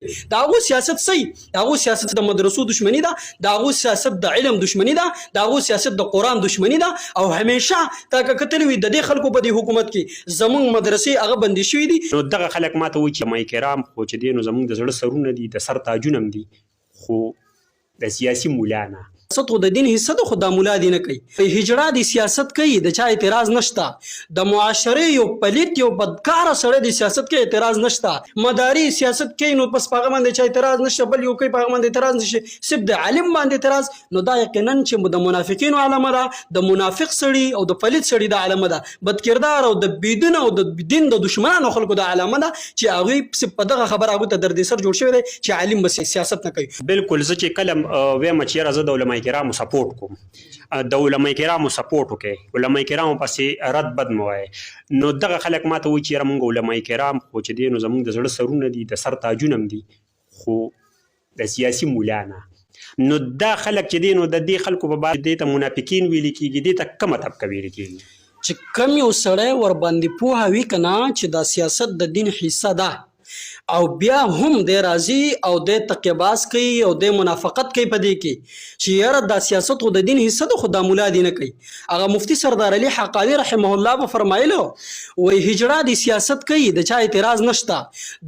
دا هغو سیاست صحیح دا هغو سیاست د مدرسو دشمنی ده دا هغو سیاست د علم دشمنی ده دا هغو سیاست د قرآن دشمنی ده او همیشه تا که کتلی وي د دې خلکو په دې حکومت کې زمونږ مدرسې هغه بندي شوي دي. نو دغه خلک ماته وایي چې علماء کرام خو چې دی نو زمونږ د زړه سرونه دي د سر تاجونه هم دي خو د سیاسي مولا نه سیاست خو د دین حصه ده خو دا مولا دي نه کوي. هجړه د سیاست کوي د چا اعتراض نشته. د معاشرې یو پلیت یو بدکاره سړی د سیاست کې اعتراض نشته. مداري سیاست کوي نو پس په هغه باندې چا اعتراض نشته بل یو کوي په هغه باندې اعتراض نشي صرف د عالم باندې اعتراض. نو دا یقینا چې د منافقینو علامه ده د منافق سړي او د پلیت سړي د علامه ده بد کردار او د بيدین او د دین د دشمنانو خلکو د علامه ده چې هغه په دغه خبره هغه ته دردي سر جوړ شوی دی چې عالم بس سیاست نه کوي. بالکل زه چې کلم وایم چې راځه د علماء کرامو سپورټ کوم د علماء کرامو سپورټ وکړئ علماء کرامو پسې رد بد مه وایئ. نو دغه خلک ماته وایي چې یاره موږ علماء کرام خو چې دی نو زموږ د زړه سرونه دي د سر تاجونه هم دي خو د سیاسي مولا نه. نو دا خلک چې دی نو د دې خلکو په باره دې ته منافقین ویل کېږي دې ته کومه طبقه ویل کېږي چې کم یو سړی ورباندې پوهه وي که نه چې دا سیاست د دین حصه ده او بیا هم د راضي او د تقیباز کوي او د منافقت کوي په دې کې چې یاره دا سیاست خو د دین حصه ده خو دا مولا دي نه کوي. هغه مفتی سردار علي حقانی رحمه الله به فرمایلو وایي هجړه د سیاست کوي د چا اعتراض نشته.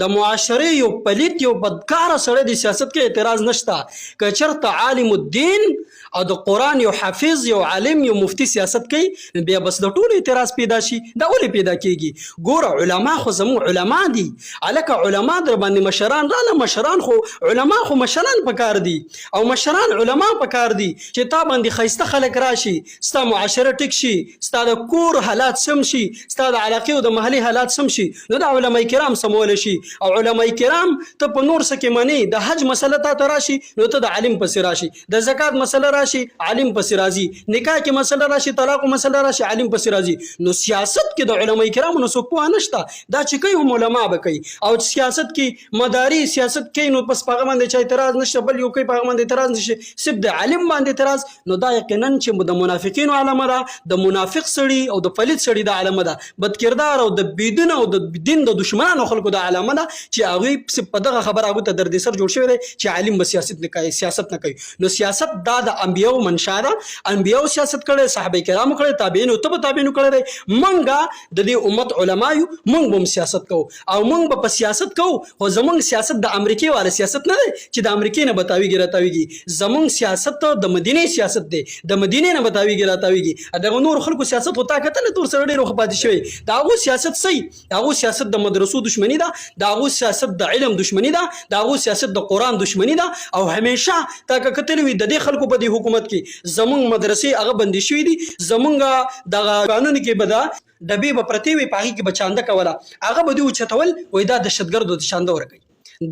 د معاشرې یو پلیت یو بدکاره سړی د سیاست کې اعتراض نشته. که چېرته عالم الدین او د قرآن یو حافظ یو عالم یو مفتی سیاست کوي بیا بس د ټولو اعتراض پیدا شي. دا ولې پیدا کېږي؟ ګوره علما خو زموږ علما دي هلکه علما در باندې مشران راله مشران خو علما خو مشران پکار دي او مشران علما پکار دي چې تا باندې ښایسته خلک راشي ستا معاشره ټیک شي ستا د کور حالات سم شي ستا د علاقې او د محلي حالات سم شي نو د علما کرام سمولی شي. او علما کرام ته په نور څه کې منې د حج مسله تا ته راشي نو ته د عالم پسې راشي د زکات مسله راشي عالم پسې راځي نکاح کې مسله راشي طلاق مسله راشي عالم پسې راځي. نو سیاست کې د علما کرامو نه څوک پوهه نشته دا چې کوي هم علما به کوي او سیاست کې مداري سیاست کوي نو پس په هغه باندې چا اعتراض نشته بل یو کوي په هغه باندې اعتراض نشي صرف د عالم باندې اعتراض. نو دا یقینا چې د منافقینو علامه ده د منافق سړي او د پلیت سړي د علامه ده بد کردار او د بيدین او د دین د دشمنانو خلکو د علامه ده چې هغه په دغه خبره هغه ته دردي سر جوړ شوی دی چې عالم به سیاست نه کوي. نو سیاست دا د انبیاء منشا ده انبیاء سیاست کړي صحابه کرام کړي تابعین او تبع تابعین کړي منګه د دې امت علما یو منګ به سیاست کوو او منګ به په سیاست کوو خو زمونږ سیاست د امریکای والا سیاست نه دی چې د امریکای نه بتاویږي راتاویږي. زمونږ سیاست د مدینه سیاست دی د مدینه نه بتاویږي راتاویږي. دغه نور خلکو سیاست وتا کتل تور سره ډیر وخت پاتې شوی دا هغو سیاست صحیح دا هغو سیاست د مدرسو دشمنی ده دا هغو سیاست د علم دشمنی ده دا هغو سیاست د قرآن دشمنی ده او همیشه تا که کتلی وي د دې خلکو په دې حکومت کې زمونږ مدرسې هغه بندي شوي دي زمونږ دغه قانون کې به دا ډبې به پرتې وي په هغې کې به چانده کوله هغه به دوی اوچتول وایي دا دهشتګردو ته چانده ورکوي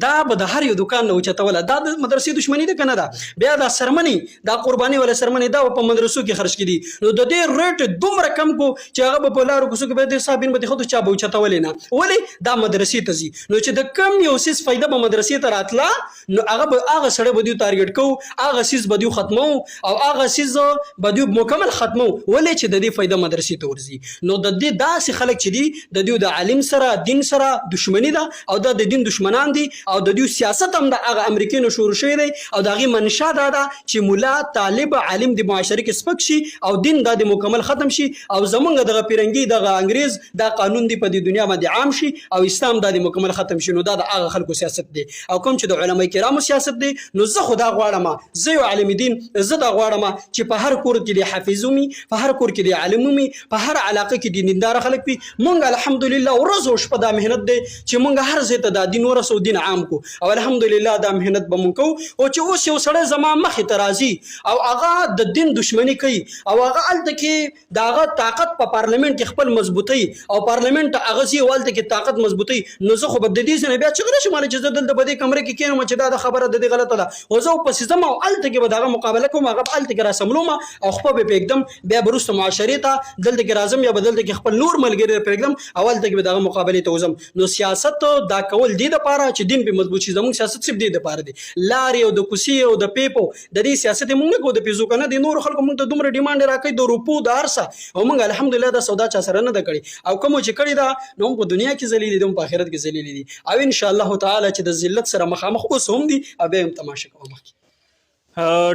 دا به د هر یو دوکان نه اوچتوله دا د مدرسې دشمني ده که نه ده. بیا دا سرمنې دا قرباني والا سرمنې دا په مدرسو کې خرج کړي نو د دې ریټ دومره کم کو چې هغه به په لارو کوڅو کې به د صابین به د ښځو چا به اوچتولې نه ولې دا مدرسې ته ځي. نو چې د کم یو څیز فایده به مدرسې ته راتله نو هغه سړی به دوی تارګېټ کوو هغه څیز به دوی ختمو او هغه څیز به دوی مکمل ختمو ولې چې د دې فایده مدرسې ته ورځي. نو د دې داسې خلک چې دي د دوی د عالم سره دین سره دشمني ده او دا د دین دشمنان دي او د دوی سیاست هم د هغه امریکینو شروع شوی دی او د هغې منشا دا ده چې ملا طالب عالم د معاشرې کې سپک شي او دین دا د مکمل ختم شي او زمونږ دغه پیرنګي دغه انګریز دا قانون دی په دې دنیا باندې عام شي او اسلام دا د مکمل ختم شي. نو دا د هغه خلکو سیاست دی او کوم چې د علما کرامو سیاست دی نو زه خو دا غواړم زه یو عالم دین زه دا غواړم چې په هر کور کې د حافظ وي په هر کور کې د عالم وي په هر علاقه کې د دیندار خلک وي. مونږ الحمدلله ورځ او شپه دا مهنت دی چې مونږ هر ځای ته دا دین ورسو دین عام کو او الحمدلله دا مهنت به مونږ کوو او چې اوس یو سړی زما مخې ته راځي او هغه د دین دشمني کوي او هغه هلته کې د هغه طاقت په پارلمنټ کې خپل مضبوطوي او پارلمنټ هغه ځي او هلته کې طاقت مضبوطوي نو زه خو به د دې څه نه بیا چغې نشم هلته چې زه دلته په دې کمره کې کښېنم چې دا د خبره د دې غلطه ده او زه ورپسې ځم او هلته کې به د هغه مقابله کوم هغه به هلته کې راسملوم او خپه به پرېږدم بیا به وروسته معاشرې ته دلته کې راځم یا به دلته کې خپل نور ملګري پرېږدم او هلته کې به د هغه مقابلې ته وځم. نو سیاست دا کول دې دپاره چې دین به مضبوط شي. زموږ سیاست صرف دې دپاره دی، لارې او د کوڅې او د پیپو د دې سیاست یې موږ نه کوو د پیسو که نه د نورو خلکو موږ ته دومره ډیمانډ راکوي د روپو د هر څه، او موږ الحمدلله دا سودا چا سره نه ده کړې، او کومو چې کړې ده نو هم په دنیا کې ذلیلې دي هم په آخرت کې ذلیلې دي، او انشاءالله تعالی چې د ذلت سره مخامخ اوس هم دي او بیا هم تماشه کوو مخکې.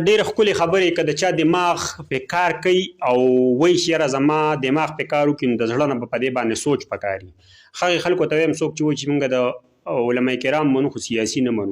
ډېرې ښکلې خبرې که د چا دماغ په کار کوي او وایي چې یاره زما دماغ په کار وکړي نو د زړه نه به په دې باندې سوچ پکاري. هغې خلکو ته وایم څوک چې وایي چې موږ د علما کرام منو خو سیاسي نه منو.